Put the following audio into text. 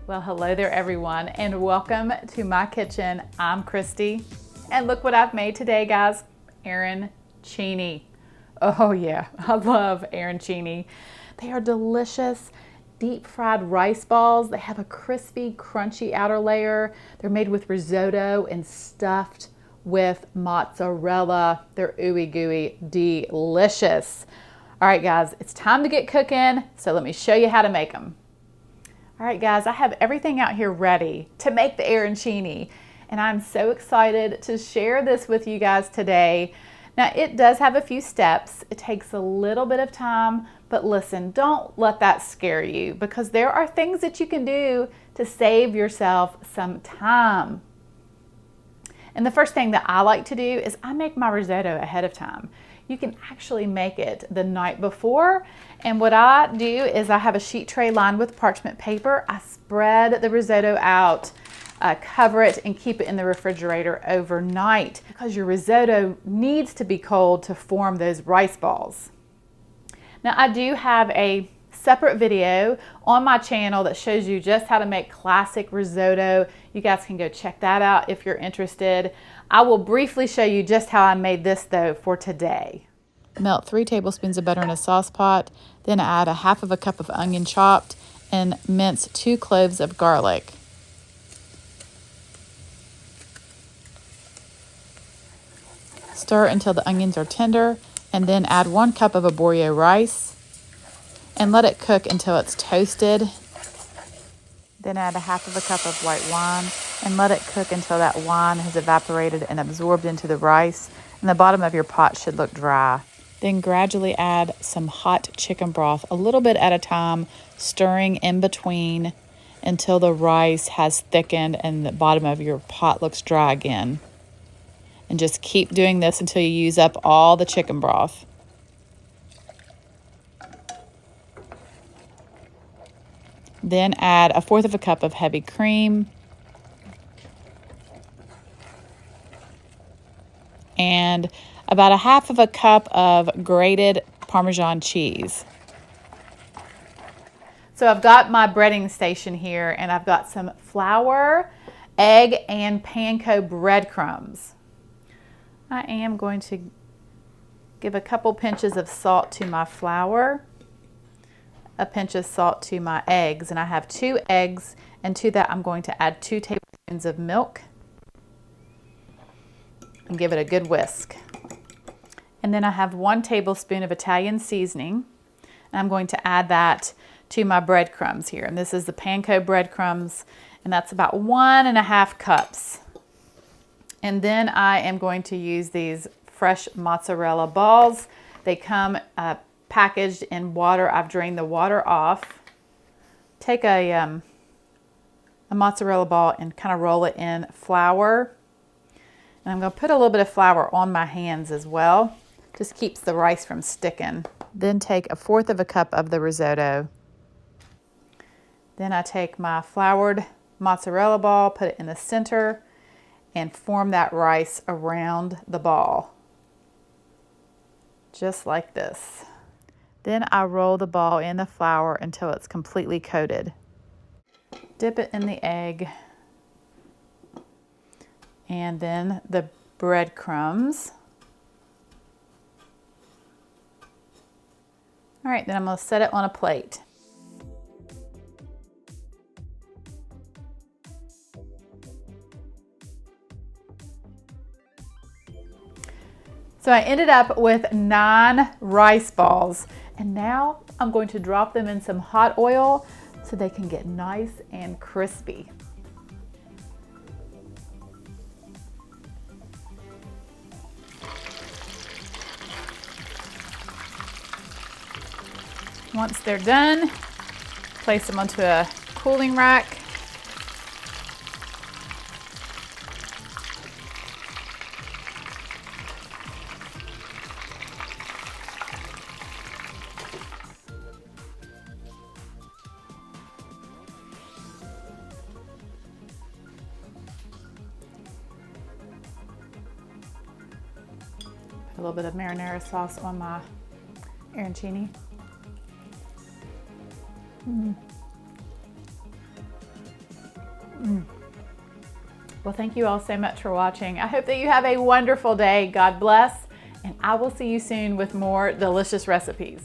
Well, hello there everyone, and welcome to my kitchen. I'm Christy, and look what I've made today, guys. Arancini. Oh yeah, I love arancini. They are delicious, deep fried rice balls. They have a crispy, crunchy outer layer. They're made with risotto and stuffed with mozzarella. They're ooey gooey, delicious. All right, guys, it's time to get cooking, so let me show you how to make them. All right, guys, I have everything out here ready to make the arancini, and I'm so excited to share this with you guys today. Now, it does have a few steps. It takes a little bit of time, but listen, don't let that scare you, because there are things that you can do to save yourself some time. And the first thing that I like to do is I make my risotto ahead of time. You can actually make it the night before. And what I do is I have a sheet tray lined with parchment paper. I spread the risotto out, cover it, and keep it in the refrigerator overnight, because your risotto needs to be cold to form those rice balls. Now, I do have a separate video on my channel that shows you just how to make classic risotto. You guys can go check that out if you're interested. I will briefly show you just how I made this though for today. Melt 3 tablespoons of butter in a sauce pot, then add a half of a cup of onion chopped and mince 2 cloves of garlic. Stir until the onions are tender, and then add 1 cup of Arborio rice and let it cook until it's toasted. Then add a half of a cup of white wine and let it cook until that wine has evaporated and absorbed into the rice, and the bottom of your pot should look dry. Then gradually add some hot chicken broth, a little bit at a time, stirring in between until the rice has thickened and the bottom of your pot looks dry again. And just keep doing this until you use up all the chicken broth. Then add 1/4 cup of heavy cream and about 1/2 cup of grated parmesan cheese. So I've got my breading station here, and I've got some flour, egg, and panko breadcrumbs. I am going to give a couple pinches of salt to my flour, a pinch of salt to my eggs, and I have 2 eggs, and to that I'm going to add 2 tablespoons of milk and give it a good whisk. And then I have 1 tablespoon of Italian seasoning, and I'm going to add that to my breadcrumbs here. And this is the panko breadcrumbs, and that's about 1.5 cups. And then I am going to use these fresh mozzarella balls. They come packaged in water. I've drained the water off. Take a mozzarella ball and kind of roll it in flour. And I'm going to put a little bit of flour on my hands as well. Just keeps the rice from sticking. Then take 1/4 cup of the risotto. Then I take my floured mozzarella ball, put it in the center, and form that rice around the ball. Just like this. Then I roll the ball in the flour until it's completely coated. Dip it in the egg, and then the breadcrumbs. All right, then I'm going to set it on a plate. So I ended up with 9 rice balls, and now I'm going to drop them in some hot oil so they can get nice and crispy. Once they're done, place them onto a cooling rack. Put a little bit of marinara sauce on my arancini. Well, thank you all so much for watching. I hope that you have a wonderful day. God bless, and I will see you soon with more delicious recipes.